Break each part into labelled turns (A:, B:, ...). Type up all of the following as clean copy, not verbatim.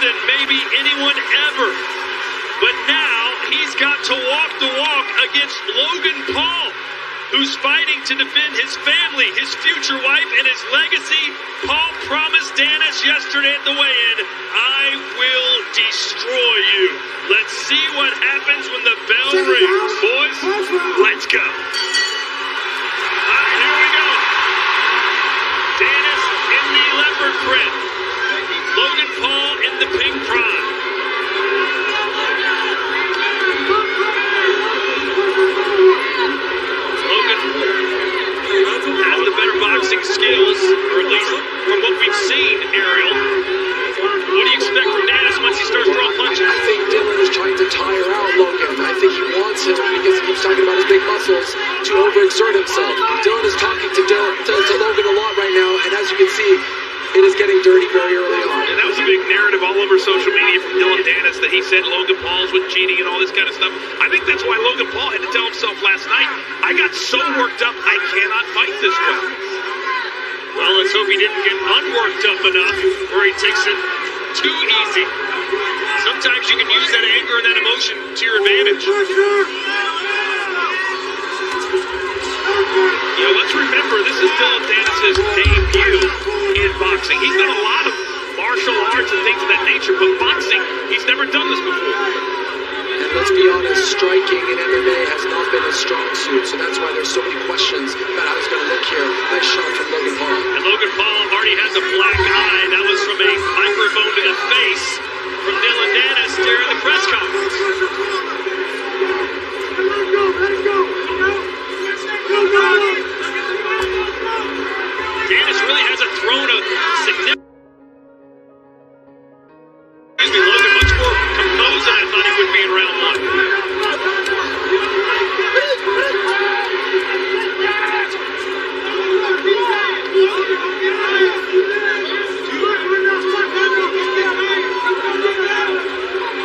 A: than maybe anyone ever. But now he's got to walk the walk against Logan Paul, who's fighting to defend his family, his future wife, and his legacy. Paul promised Danis yesterday at the weigh-in, "I will destroy you." Let's see what happens when the bell rings. Boys, let's go. All right, here we go. Danis in the leopard print. Logan Paul in the pink prime. Logan has the better boxing skills, or at least from what we've seen, Ariel. What do you expect from Danis once he starts throwing punches?
B: I think Dillon is trying to tire out Logan. I think he wants him, because he keeps talking about his big muscles, to overexert himself. Dillon is talking to Logan a lot right now, and as you can see, it is getting dirty very early on.
A: And that was a big narrative all over social media from Dillon Danis that he said Logan Paul's with cheating and all this kind of stuff. I think that's why Logan Paul had to tell himself last night, "I got so worked up, I cannot fight this way." Well, let's hope he didn't get unworked up enough where he takes it too easy. Sometimes you can use that anger and that emotion to your advantage. You know, let's remember, this is Dillon Danis' debut in boxing. He's done a lot of martial arts and things of that nature, but boxing, he's never done this before.
B: And let's be honest, striking in MMA has not been his strong suit, so that's why there's so many questions about how he's going to look here. Nice shot from Logan Paul.
A: And Logan Paul already has a black eye. That was from a microphone to the face from Dillon Danis during the press conference. Danis really hasn't thrown a significant... Logan much more composed than I thought he would be in round one.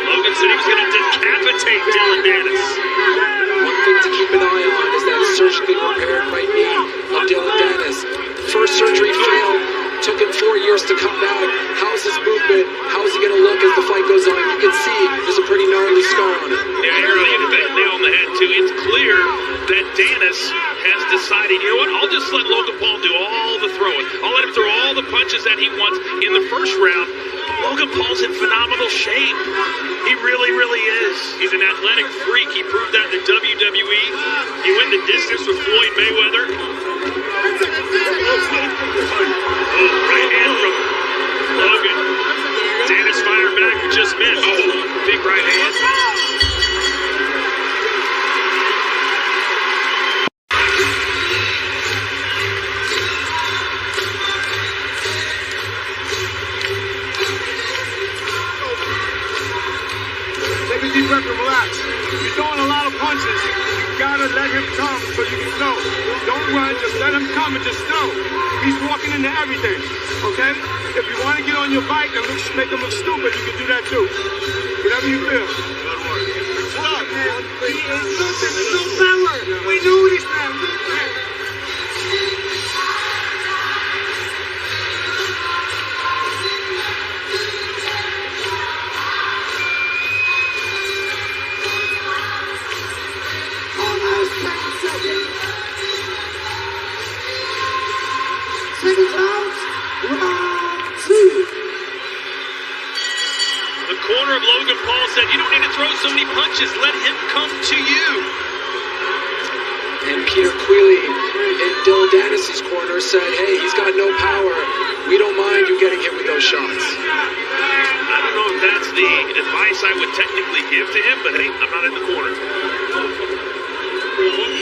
A: Logan said he was going to decapitate Dillon Danis.
B: One thing to keep an eye on is that surgically repaired right knee of Dillon Danis. First surgery failed. Took him 4 years to come back. How's his movement? How's he going to look as the fight goes on? You can see there's a pretty gnarly scar on it.
A: Yeah, Ariel, you hit that nail on the head, too. It's clear that Danis has decided, you know what, I'll just let Logan Paul do all the throwing. I'll let him throw all the punches that he wants in the first round. Logan Paul's in phenomenal shape. He really, really is. He's an athletic freak. He proved that in the WWE. He went the distance with Floyd Mayweather. Right hand from Logan. Danis fired back and just missed. Oh, big right hand.
C: Take a deep breath and relax. You're throwing a lot of punches. You gotta let him come so you can throw. Don't run, just let him come and just throw. He's walking into everything, okay? If you want to get on your bike and make him look stupid, you can do that too. Whatever you feel. Good work. Stop, man. He is stupid. There's no power. We knew this man.
A: The corner of Logan Paul said, "You don't need to throw so many punches. Let him come to you."
B: And Peter Queally in Dillon Danis' corner said, "Hey, he's got no power. We don't mind you getting hit with those shots."
A: I don't know if that's the advice I would technically give to him, but hey, I'm not in the corner.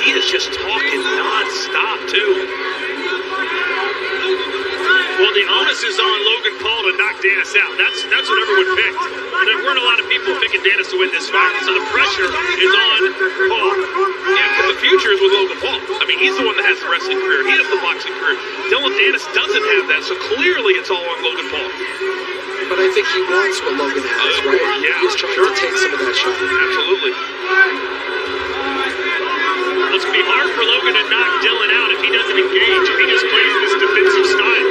A: He is just talking non-stop, too. Well, the onus is on Logan Paul to knock Danis out. That's what everyone picked. There weren't a lot of people picking Danis to win this fight, so the pressure is on Paul. Yeah, because the future is with Logan Paul. I mean, he's the one that has the wrestling career. He has the boxing career. Dillon Danis doesn't have that, so clearly it's all on Logan Paul.
B: But I think he wants what Logan has, right?
A: Yeah,
B: He's trying to take some of that shot.
A: Absolutely. It's going to be hard for Logan to knock Dillon out if he doesn't engage, if he just plays this defensive style.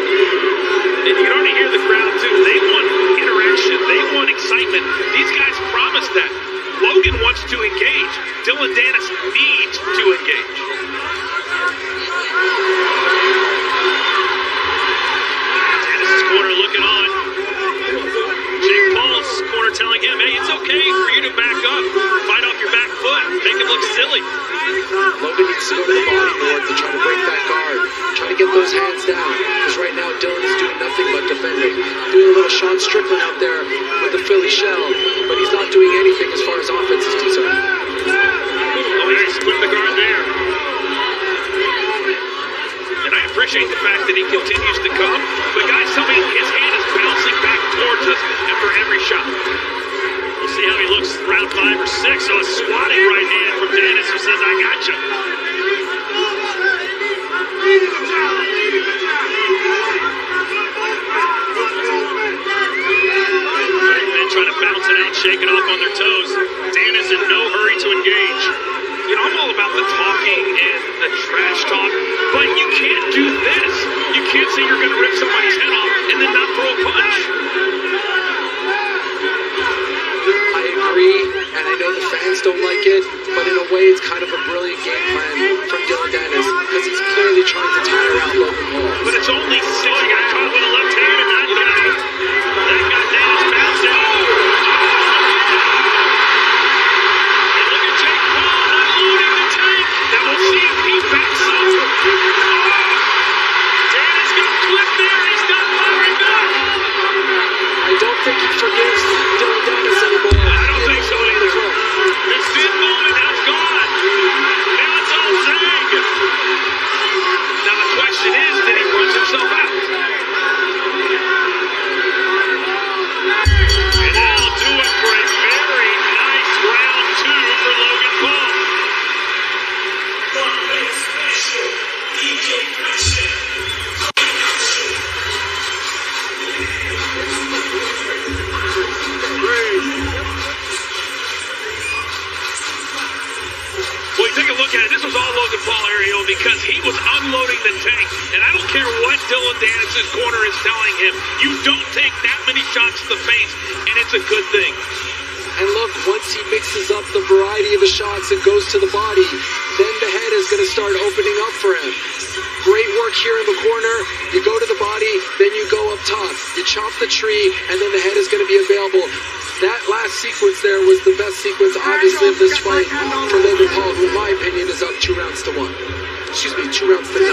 A: And you can already hear the crowd, too. They want interaction. They want excitement. These guys promised that. Logan wants to engage. Dillon Danis needs to engage. Danis' corner looking on. Jake Paul's corner telling him, hey, it's okay for you to back up. Fight off your back foot. Make him look silly.
B: Logan needs to go to the body more to try to break that guard. Try to get those hands down. Because right now, Dillon is doing nothing but defending. Doing a little Sean Strickland out there with the Philly shell. But he's not doing anything as far as offense is concerned.
A: Oh, he split the guard there. And I appreciate the fact that he continues to come. But guys tell me his hand is bouncing back towards us after every shot. We'll see how he looks round 5 or 6. So a swatting right hand from Danis who says, I got you. Men trying to bounce it out, shake it off on their toes. Danis in no hurry to engage. You know, I'm all about the talking and the trash talk, but you can't do this. You can't say you're going to rip somebody's head off and then not throw a punch.
B: I agree, and I know the fans don't like it, but in a way it's kind of a brilliant game plan from Dillon Danis because he's clearly trying to tire out Logan Paul.
A: But it's only 6. He got caught with a left hand and that got Danis bouncing. And look at Jake Paul unloading the tank. Now we'll see if he backs up. Danis got clipped there. He's not firing back.
B: I don't think he forgives Dillon Danis anymore.
A: I don't think so either. His thin moment has gone. Now it's all Zang. Now the question is, did he punch himself out? And that'll do it for a very nice round 2 for Logan Paul. Well, you take a look at it, this was all Logan Paul, Ariel, because he was unloading the tank. And I don't care what Dillon Danis' corner is telling him. You don't take that many shots to the face, and it's a good thing.
B: And look, once he mixes up the variety of the shots and goes to the body, then the head is going to start opening up for him. Great work here in the corner. You go to the body, then you go up top. You chop the tree, and then the head is going to be available. That last sequence there was the best sequence, obviously, of this fight for Logan Paul, who in my opinion is up 2 rounds to 1. Excuse me, 2 rounds to 9.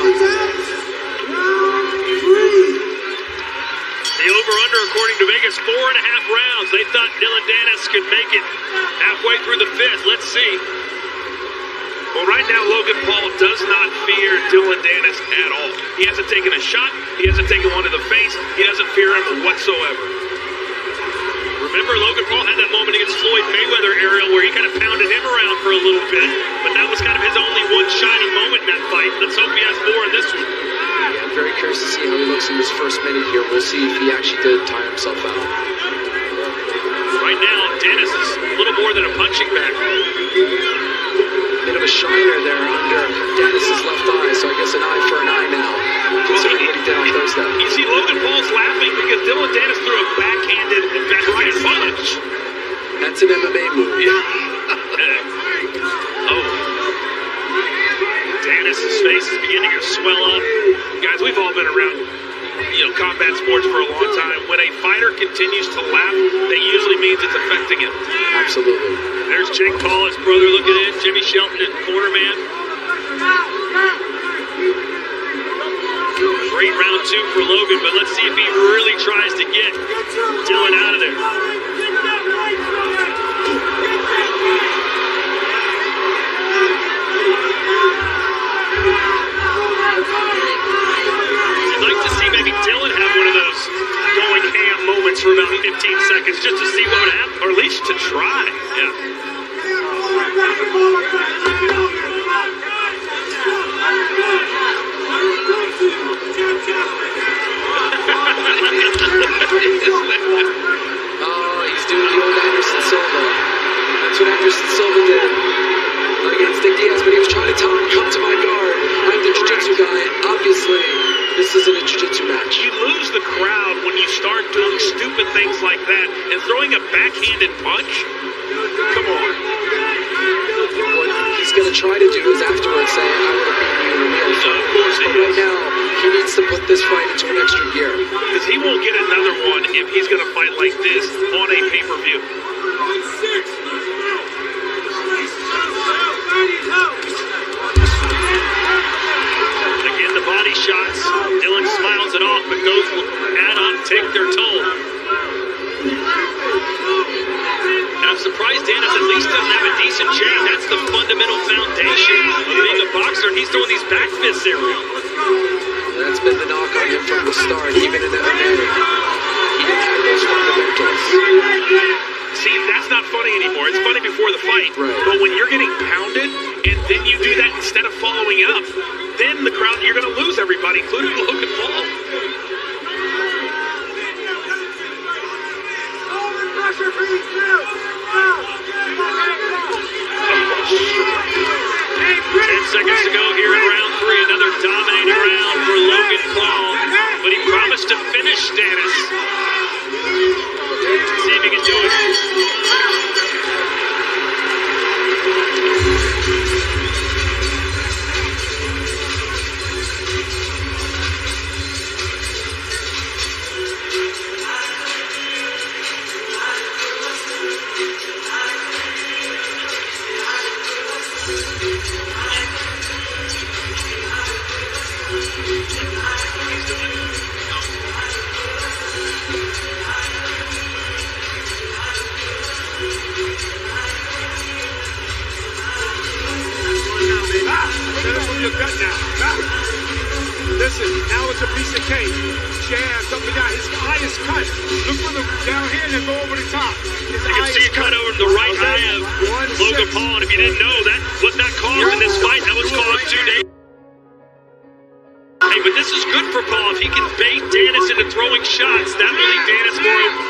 A: The over-under, according to Vegas, 4.5 rounds. They thought Dillon Danis could make it halfway through the 5th. Let's see. Well, right now, Logan Paul does not fear Dillon Danis at all. He hasn't taken a shot. He hasn't taken one to the face. He doesn't fear him whatsoever. Remember, Logan Paul had that moment against Floyd Mayweather, Ariel, where he kind of pounded him around for a little bit, but that was kind of his only one shining moment in that fight. Let's hope he has more in this one.
B: Yeah, I'm very curious to see how he looks in this first minute here. We'll see if he actually did tire himself out.
A: Right now, Danis is a little more than a punching bag.
B: Bit of a shiner there under Danis' left eye, so I guess an eye for an eye now, considering what he did on Thursday.
A: You see, Logan Paul's laughing because Dillon Danis threw a backhanded punch.
B: That's an MMA move.
A: Oh. Danis' face is beginning to swell up. Guys, we've all been around, combat sports for a long time. When a fighter continues to laugh, that usually means it's affecting him.
B: Absolutely.
A: There's Jake Paul, his brother, looking in. Jimmy Shelton in corner man. Great round 2 for Logan, but let's see if he really tries to get Dillon out of there. I'd like to see maybe Dillon have one of those going ham moments for about 15 seconds just to see what would happen, or at least to try. Yeah.
B: Oh, he's doing the old Anderson Silva. That's what Anderson Silva did. Not against Nick Diaz, but he was trying to tell him, come to my guard. I'm the jiu-jitsu guy. Obviously, this isn't a jiu-jitsu match.
A: You lose the crowd when you start doing stupid things like that and throwing a backhanded punch? Come on.
B: What he's going to try to do is afterwards say, I would have beaten you in a real fight.
A: Of course he
B: But right
A: is.
B: now, he needs to put this fight into an extra gear.
A: Because he won't get another one if he's going to fight like this on a pay-per-view. Again, the body shots. Dillon smiles it off, but those will add on, take their toll. And I'm surprised Danis at least doesn't have a decent jab. That's the fundamental foundation of being a boxer, and he's throwing these back fists everywhere.
B: That's been the knock on him from the start, even in MMA. He didn't have those fundamentals.
A: See, that's not funny anymore. It's funny before the fight.
B: Right.
A: But when you're getting pounded, and then you do that instead of following up, then the crowd, you're going to lose everybody, including Logan Paul. Ten seconds to go here in round 3. Another dominating round for Logan Paul. But he promised to finish Danis. See if he can do it.
C: Listen, now it's a piece of cake. Jabs up and down. His eye is cut. Look for the down here and then go over the top. His
A: You can see it cut over the right eye of Logan Paul. And if you didn't know, that was not caused in this fight. That was caused 2 days. Hey, but this is good for Paul. If he can bait Danis into throwing shots, that will leave Danis more open.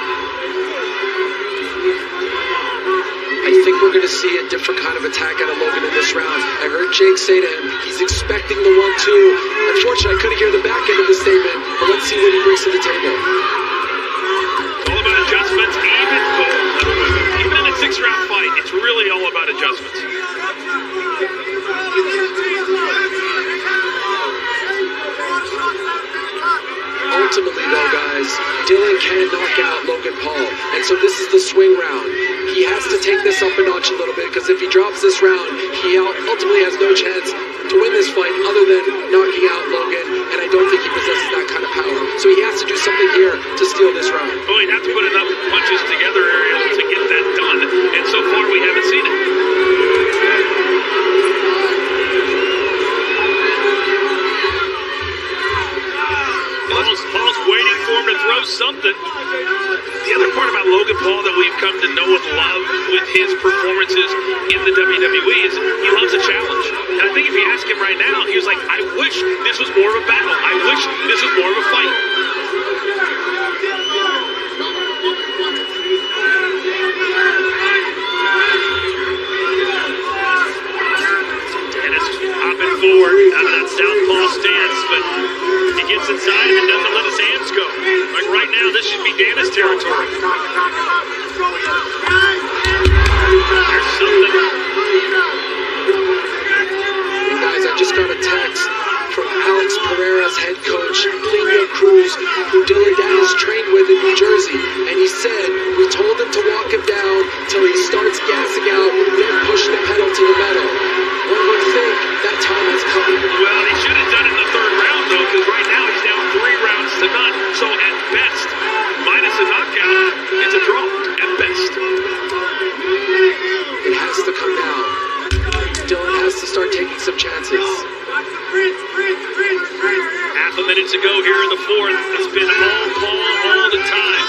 B: I think we're going to see a different kind of attack out of Logan in this round. I heard Jake say to him, he's expecting the 1-2. Unfortunately, I couldn't hear the back end of the statement, but let's see what he brings to the table.
A: All about adjustments, even in a 6-round fight, it's really all about adjustments.
B: Ultimately, though, guys, Dillon can knock out Logan Paul, and so this is the swing round. He has to take this up a notch a little bit, because if he drops this round, he ultimately has no chance to win this fight other than knocking out Logan, and I don't think he possesses that kind of power. So he has to do something here to steal this round.
A: Well, he'd have to put enough punches together, Ariel, to get that done, and so far we haven't seen it. Paul's waiting for him to throw something. The other part about Logan Paul that we've come to know and love with his performances in the WWE is he loves a challenge. And I think if you ask him right now, he was like, I wish this was more of a battle. I wish this was more of a fight. Danis hopping forward out of that southpaw stance, but he gets inside him and doesn't let his hands go. Like right now, this should be Danis territory. There's something.
B: And guys, I just got a text from Alex Pereira's head coach, Plinio Cruz, who Dillon Danis trained with in New Jersey. And he said, we told him to walk him down till he starts gassing out, then push the pedal to the metal. One would think that time has come.
A: Well, he should have done it in the 3rd round, though, because right now he's down 3 rounds to none. So at best, minus a knockout, it's a draw. At best.
B: It has to come down. Dillon has to start taking some chances.
A: Half a minute to go here in the 4th. It's been all Paul all the time.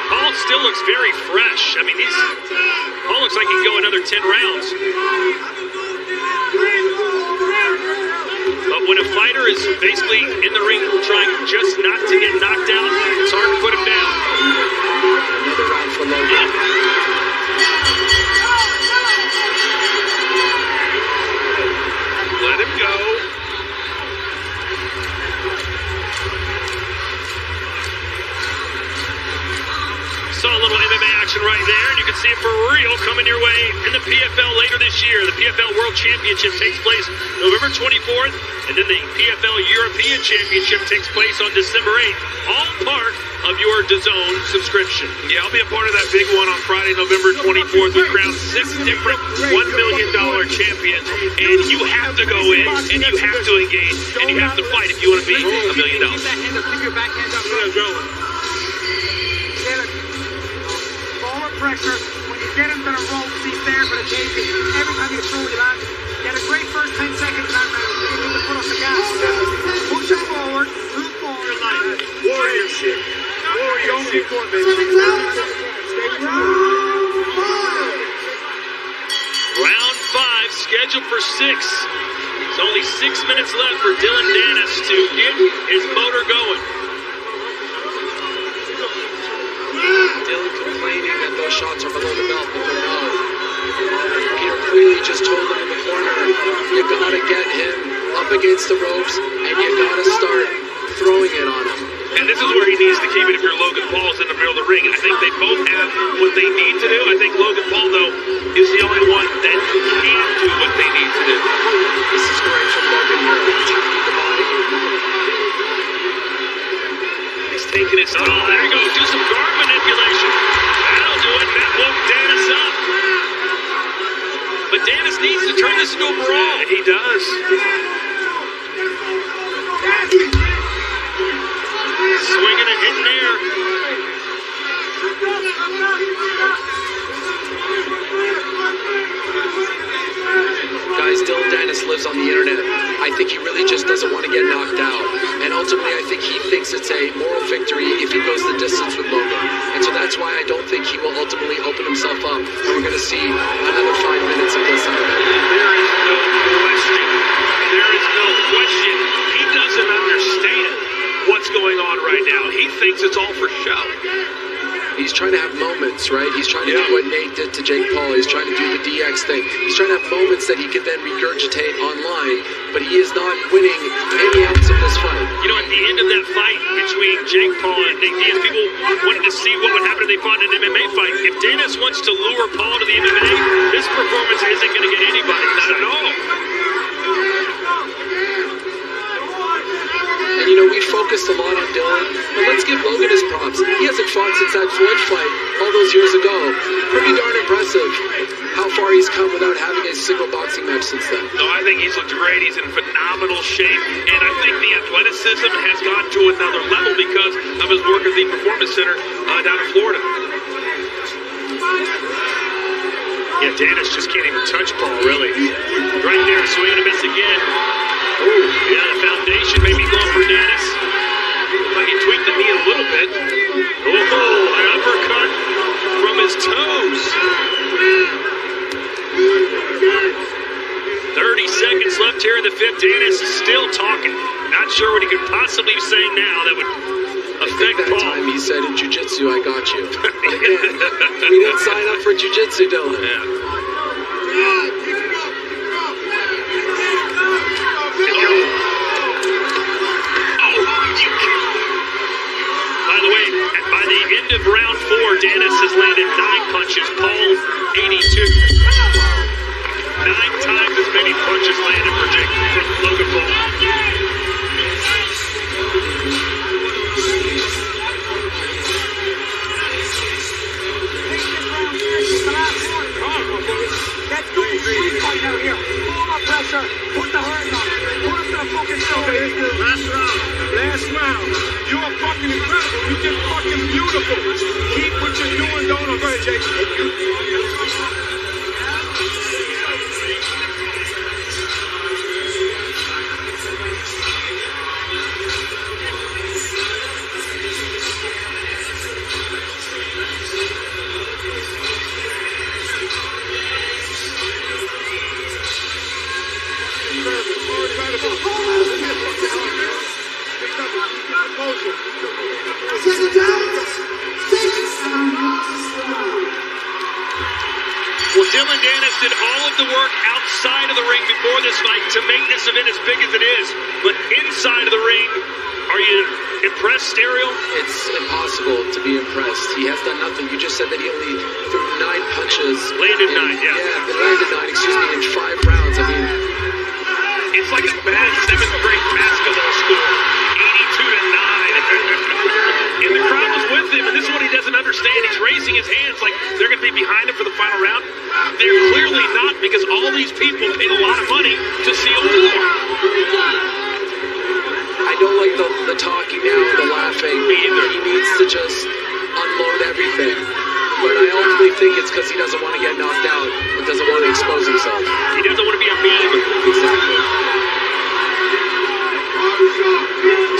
A: Paul still looks very fresh. I mean, Paul looks like he can go another 10 rounds. But when a fighter is basically in the ring trying just not to get knocked out, it's hard to put him down.
B: Another round for Logan.
A: Let him go. Saw a little MMA action right there, and you can see it for real coming your way in the PFL later this year. The PFL World Championship takes place November 24th, and then the PFL European Championship takes place on December 8th. All part of your DAZN subscription.
D: Yeah, I'll be a part of that big one on Friday, November 24th. We crown 6 different $1 million champions, and you have to go in, and you have to engage, and you have to fight if you want to be $1 million.
C: Keep that hand up. Keep your back hand up. Forward pressure. When you get him to the ropes, he's there for the taking. Every time you throw it on, get a great first 10 seconds on that. You need to put off the gas. Push it forward. Move forward like warrior shit. Warrior don't get caught, baby.
A: Round 5 scheduled for 6. It's only 6 minutes left for Dillon Danis to get his motor going.
B: Dillon complaining that those shots are below the belt, but they're not. Peter clearly just told him in the corner, you gotta get him up against the ropes, and you gotta start throwing it on him.
D: And this is where he needs to keep it if you're Logan Paul's in the middle of the ring. I think they both have what they need to do. I think Logan Paul, though, is the only one that can do what they need to do.
B: This is great from Logan here, attacking the body.
A: He's taking his time. There you go. Do some guard manipulation. That'll do it. That woke Danis up. But Danis needs to turn this into a brawl.
D: He does.
A: Swinging it in there.
B: Guys, Dillon Danis lives on the internet. I think he really just doesn't want to get knocked out. And ultimately, I think he thinks it's a moral victory if he goes the distance with Logan. And so that's why I don't think he will ultimately open himself up. And we're going to see another 5 minutes of this out of him.
A: There is no question. There is no question. He doesn't understand what's going on right now. He thinks it's all for show.
B: He's trying to have moments, right? He's trying to do what Nate did to Jake Paul. He's trying to do the DX thing. He's trying to have moments that he can then regurgitate online, but he is not winning any ounce of this fight.
A: You know, at the end of that fight between Jake Paul and Nate Diaz, people wanted to see what would happen if they fought an MMA fight. If Danis wants to lure Paul to the MMA, this performance isn't going to get anybody. Not at all.
B: And you know, we focused a lot on Dillon, but let's give Logan his props. He hasn't fought since that Floyd fight all those years ago. Pretty darn impressive how far he's come without having a single boxing match since then.
D: No, I think he's looked great. He's in phenomenal shape. And I think the athleticism has gone to another level because of his work at the Performance Center down in Florida.
A: Yeah, Danis just can't even touch Paul, really. Right there, swinging a miss again. Oh, yeah, the foundation may be going for Danis.
D: Looks like he tweaked the knee a little bit.
A: Oh, an uppercut from his toes. 30 seconds left here in the fifth. Danis is still talking. Not sure what he could possibly say now that would affect
B: that
A: Paul.
B: Time he said in jiu-jitsu, I got you. Again, we didn't sign up for jiu-jitsu, Dillon.
A: Yeah. By the way, by the end of round 4, Danis has landed 9 punches. Paul, 82. 9 times as many punches landed for Logan Paul.
C: Let's go street fight out here. Pull up pressure. Put the hurt on. Put him to the fucking shoulder. Last round. Last round. You are fucking incredible. You just fucking beautiful. Keep what you're doing, don't go ahead, Jake.
A: Well, Dillon Danis did all of the work outside of the ring before this fight to make this event as big as it is. But inside of the ring, are you impressed, Ariel?
B: It's impossible to be impressed. He has done nothing. You just said that he only threw 9 punches.
A: Landed 9, yeah.
B: Yeah, landed 9, in 5 rounds. I mean,
D: it's like a bad 7th grade basketball score, 82-9. And the crowd was with him, and this is what he doesn't understand. He's raising his hands like they're going to be behind him for the final round. They're clearly not, because all these people paid a lot of money to see a war.
B: I don't like the talking now, the laughing.
D: Me either.
B: He needs to just unload everything. But I ultimately think it's because he doesn't want to get knocked out and doesn't want to expose himself.
A: He doesn't want to be a meme.
B: Exactly.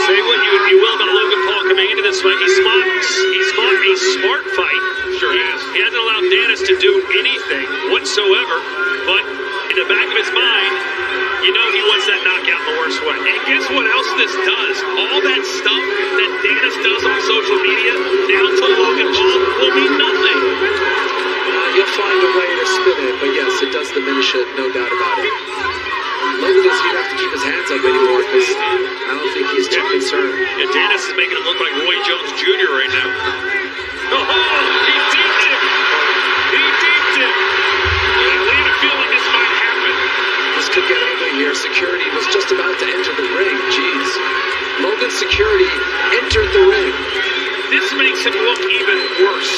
A: Say what you will about Logan Paul coming into this fight. He's fought a smart fight.
D: Sure has.
A: He hasn't allowed Danis to do anything whatsoever. But in the back of his mind, you know he wants that knockout in the worst way.
D: And guess what else this does? All that stuff that Danis does on social media down to Logan Paul will mean nothing.
B: He'll find a way to spin it, but yes, it does diminish it, no doubt about it. Logan doesn't even have to keep his hands up anymore because I don't think he's too concerned.
A: And Danis is making it look like Roy Jones Jr. right now. Oh, he deeped him. He deeped him.
D: I have a feeling this might happen.
B: This could get ugly here. Security was just about to enter the ring. Jeez. Logan's security entered the ring.
D: This makes him look even worse.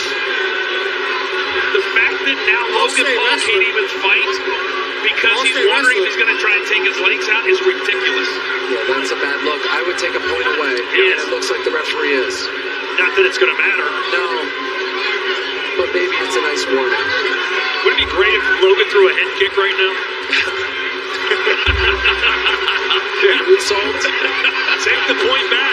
D: The fact that now Logan Paul can't even fight because he's wondering if he's going to try and take his legs out is ridiculous.
B: Yeah, that's a bad look. I would take a point away.
A: Yes.
B: And it looks like the referee is.
A: Not that it's going to matter.
B: No. But maybe it's a nice warning.
A: Wouldn't it be great if Logan threw a head kick right now?
B: Result.
A: Take the point back.